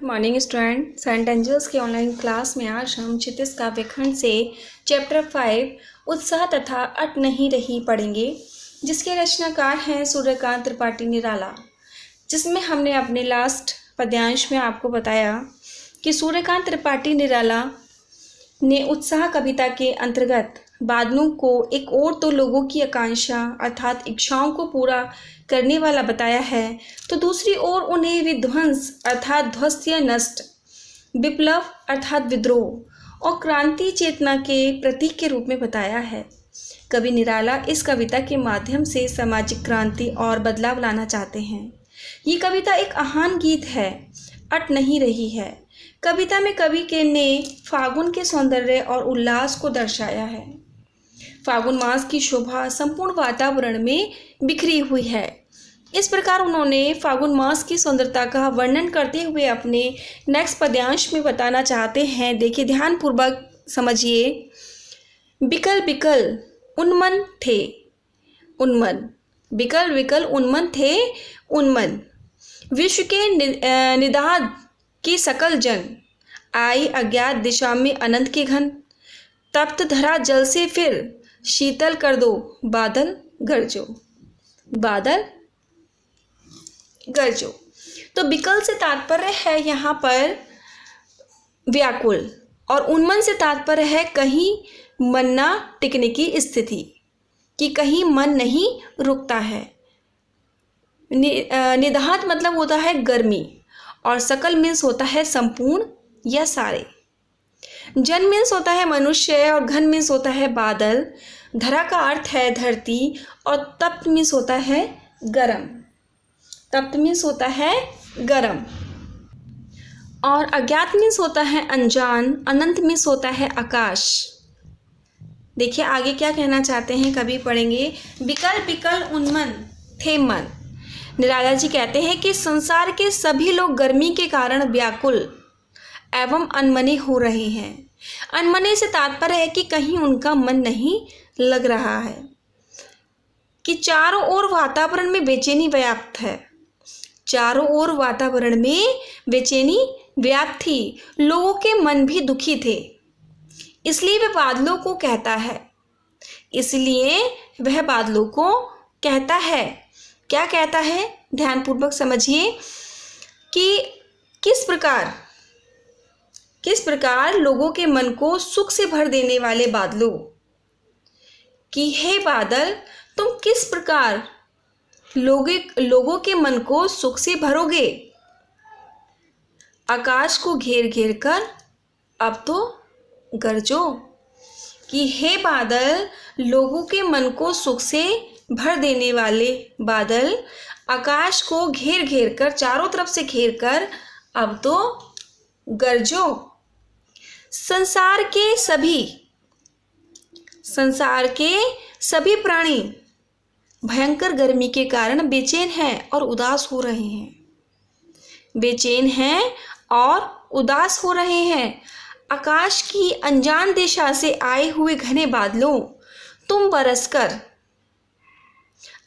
Morning student. Saint angels के online class में आज हम क्षितिज काव्यखंड से चैप्टर 5 उत्साह तथा अट नहीं रही पढ़ेंगे, जिसके रचनाकार हैं सूर्यकांत त्रिपाठी निराला। जिसमें हमने अपने लास्ट पद्यांश में आपको बताया कि सूर्यकांत त्रिपाठी निराला ने उत्साह कविता के अंतर्गत बादलों को एक ओर तो लोगों की आकांक्षा अर्थात इच्छाओं को पूरा करने वाला बताया है, तो दूसरी ओर उन्हें विध्वंस अर्थात ध्वस्त या नष्ट, विप्लव अर्थात विद्रोह और क्रांति चेतना के प्रतीक के रूप में बताया है। कवि निराला इस कविता के माध्यम से सामाजिक क्रांति और बदलाव लाना चाहते हैं। ये कविता एक आह्वान गीत है, अट नहीं रही है। कविता में कवि के ने फागुन के सौंदर्य और उल्लास को दर्शाया है। फागुन मास की शोभा संपूर्ण वातावरण में बिखरी हुई है। इस प्रकार उन्होंने फागुन मास की सुंदरता का वर्णन करते हुए अपने नेक्स्ट पद्यांश में बताना चाहते हैं। देखिए, ध्यानपूर्वक समझिए। बिकल बिकल उन्मन थे उन्मन, बिकल बिकल उन्मन थे उन्मन, विश्व के निदाद की सकल जन, आई अज्ञात दिशा में अनंत के घन, तप्त धरा जल से फिर शीतल कर दो बादल गरजो, बादल गरजो। तो बिकल से तात्पर्य है यहाँ पर व्याकुल और उन्मन से तात्पर्य है कहीं मन ना टिकने की स्थिति, कि कहीं मन नहीं रुकता है। निदात मतलब होता है गर्मी और सकल मीन्स होता है संपूर्ण या सारे। जन मीन्स होता है मनुष्य और घन मीन्स होता है बादल। धरा का अर्थ है धरती और तप्त मीन्स होता है गरम, तप्त मीन्स होता है गरम। और अज्ञात मीन्स होता है अनजान, अनंत मीन्स होता है आकाश। देखिए आगे क्या कहना चाहते हैं, कभी पढ़ेंगे। बिकल बिकल उन्मन थे मन। निराला जी कहते हैं कि संसार के सभी लोग गर्मी के कारण व्याकुल एवं अनमने हो रहे हैं। अनमने से तात्पर्य है कि कहीं उनका मन नहीं लग रहा है, कि चारों ओर वातावरण में बेचैनी व्याप्त है। चारों ओर वातावरण में बेचैनी व्याप्त थी, लोगों के मन भी दुखी थे। इसलिए वह बादलों को कहता है, इसलिए वह बादलों को कहता है। क्या कहता है, ध्यानपूर्वक समझिए कि किस प्रकार लोगों के मन को सुख से भर देने वाले बादलों, कि हे बादल तुम किस प्रकार लोगों के मन को सुख से भरोगे। आकाश को घेर घेर कर अब तो गरजो, कि हे बादल लोगों के मन को सुख से भर देने वाले बादल, आकाश को घेर घेर कर, चारों तरफ से घेर कर अब तो गरजो। संसार के सभी प्राणी भयंकर गर्मी के कारण बेचैन हैं और उदास हो रहे हैं, बेचैन हैं और उदास हो रहे हैं। आकाश की अनजान दिशा से आए हुए घने बादलों, तुम बरसकर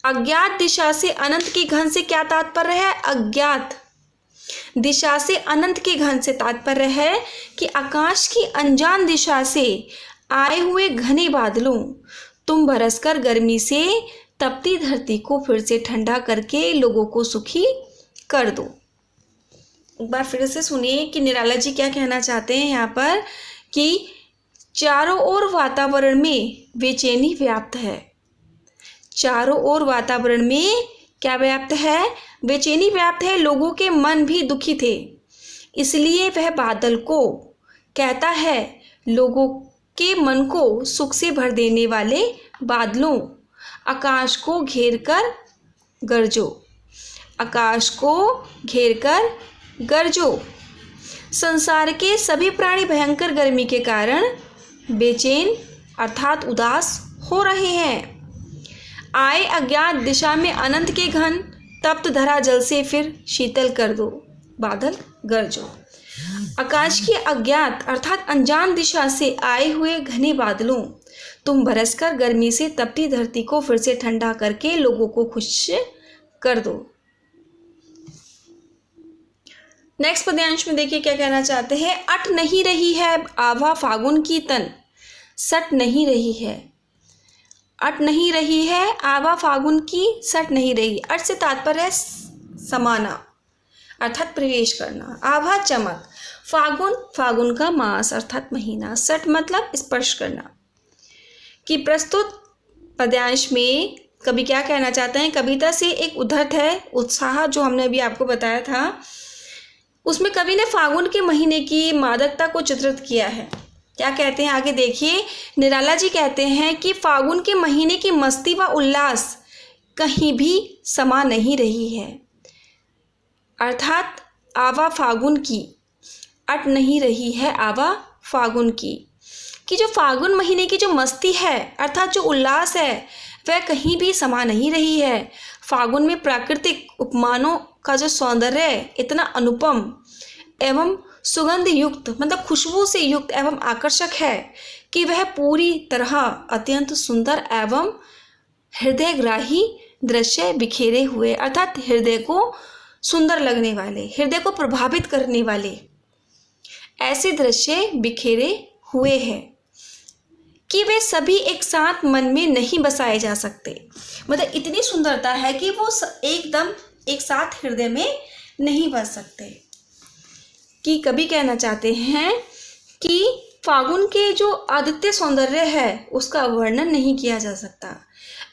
अज्ञात दिशा से अनंत के घन से क्या तात्पर्य है, अज्ञात दिशा से अनंत के घन से तात्पर्य है कि आकाश की अनजान दिशा से आए हुए घने बादलों, तुम बरसकर गर्मी से तपती धरती को फिर से ठंडा करके लोगों को सुखी कर दो। एक बार फिर से सुनिए कि निराला जी क्या कहना चाहते हैं यहाँ पर, कि चारों ओर वातावरण में बेचैनी व्याप्त है। चारों ओर वातावरण में क्या व्याप्त है, बेचैनी व्याप्त है, लोगों के मन भी दुखी थे। इसलिए वह बादल को कहता है, लोगों के मन को सुख से भर देने वाले बादलों, आकाश को घेर कर गरजो, आकाश को घेर कर गरजो। संसार के सभी प्राणी भयंकर गर्मी के कारण बेचैन अर्थात उदास हो रहे हैं। आए अज्ञात दिशा में अनंत के घन, तप्त धरा जल से फिर शीतल कर दो बादल गरजो। आकाश की अज्ञात अर्थात अनजान दिशा से आए हुए घने बादलों, तुम बरसकर गर्मी से तपती धरती को फिर से ठंडा करके लोगों को खुश कर दो। नेक्स्ट पद्यांश में देखिए क्या कहना चाहते हैं, अट नहीं रही है आभा फागुन की तन, सट नहीं रही है। अट नहीं रही है आभा फागुन की, सट नहीं रही। अट से तात्पर्य है समाना अर्थात प्रवेश करना। आभा चमक, फागुन फागुन का मास अर्थात महीना, सट मतलब स्पर्श करना। कि प्रस्तुत पद्यांश में कवि क्या कहना चाहते हैं, कविता से एक उद्धत है उत्साह, जो हमने अभी आपको बताया था। उसमें कवि ने फागुन के महीने की मादकता को चित्रित किया है। क्या कहते हैं आगे देखिए, निराला जी कहते हैं कि फागुन के महीने की मस्ती व उल्लास कहीं भी समा नहीं रही है। अर्थात आवा फागुन की, अट नहीं रही है आवा फागुन की, कि जो फागुन महीने की जो मस्ती है अर्थात जो उल्लास है वह कहीं भी समा नहीं रही है। फागुन में प्राकृतिक उपमानों का जो सौंदर्य इतना अनुपम एवं सुगंध युक्त मतलब खुशबू से युक्त एवं आकर्षक है कि वह पूरी तरह अत्यंत सुंदर एवं हृदयग्राही दृश्य बिखेरे हुए अर्थात हृदय को सुंदर लगने वाले, हृदय को प्रभावित करने वाले ऐसे दृश्य बिखेरे हुए हैं कि वे सभी एक साथ मन में नहीं बसाए जा सकते। मतलब इतनी सुंदरता है कि वो एकदम एक साथ हृदय में नहीं बस सकते। कि कवि कहना चाहते हैं कि फागुन के जो आदित्य सौंदर्य है उसका वर्णन नहीं किया जा सकता।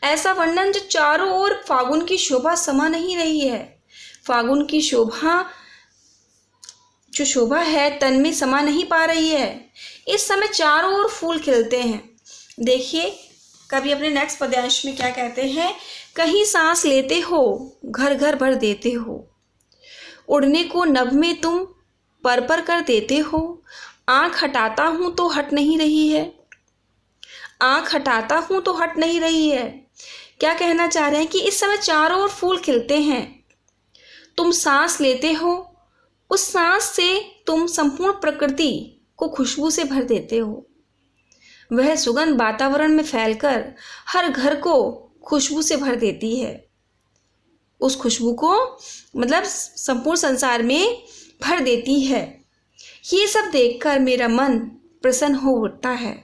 ऐसा वर्णन जो चारों ओर फागुन की शोभा समा नहीं रही है। फागुन की शोभा जो शोभा है तन में समा नहीं पा रही है। इस समय चारों ओर फूल खिलते हैं। देखिए कवि अपने नेक्स्ट पद्यांश में क्या कहते हैं, कहीं सांस लेते हो घर घर भर देते हो, उड़ने को नभ में तुम पर पर कर देते हो, आँख हटाता हूँ तो हट नहीं रही है। आँख हटाता हूँ तो हट नहीं रही है। क्या कहना चाह रहे हैं कि इस समय चारों ओर फूल खिलते हैं, तुम सांस लेते हो, उस सांस से तुम संपूर्ण प्रकृति को खुशबू से भर देते हो। वह सुगंध वातावरण में फैलकर हर घर को खुशबू से भर देती है। उस खुशबू को मतलब संपूर्ण संसार में भर देती है। ये सब देखकर मेरा मन प्रसन्न हो उठता है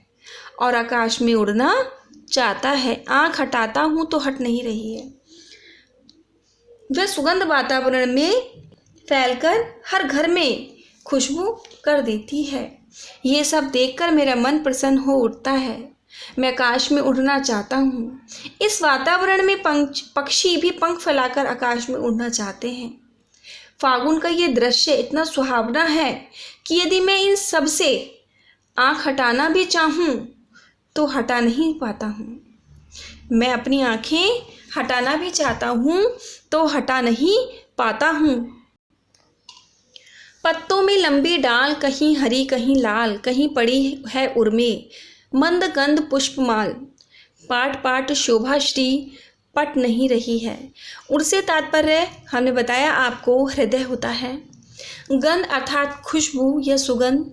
और आकाश में उड़ना चाहता है। आँख हटाता हूँ तो हट नहीं रही है। वह सुगंध वातावरण में फैलकर हर घर में खुशबू कर देती है। ये सब देखकर मेरा मन प्रसन्न हो उठता है। मैं आकाश में उड़ना चाहता हूँ। इस वातावरण में पक्षी भी पंख फैलाकर आकाश में उड़ना चाहते हैं। फागुन का ये दृश्य इतना सुहावना है कि यदि मैं इन सब से आँख हटाना भी चाहूँ तो हटा नहीं पाता हूँ। मैं अपनी आँखें हटाना भी चाहता हूँ तो हटा नहीं पाता हूँ। पत्तों में लंबी डाल, कहीं हरी कहीं लाल, कहीं पड़ी है उर्मे मंद गंध पुष्पमाल, पाट पाट शोभा श्री पट नहीं रही है। उड़ से तात्पर्य हमने बताया आपको हृदय होता है। गंध अर्थात खुशबू या सुगंध,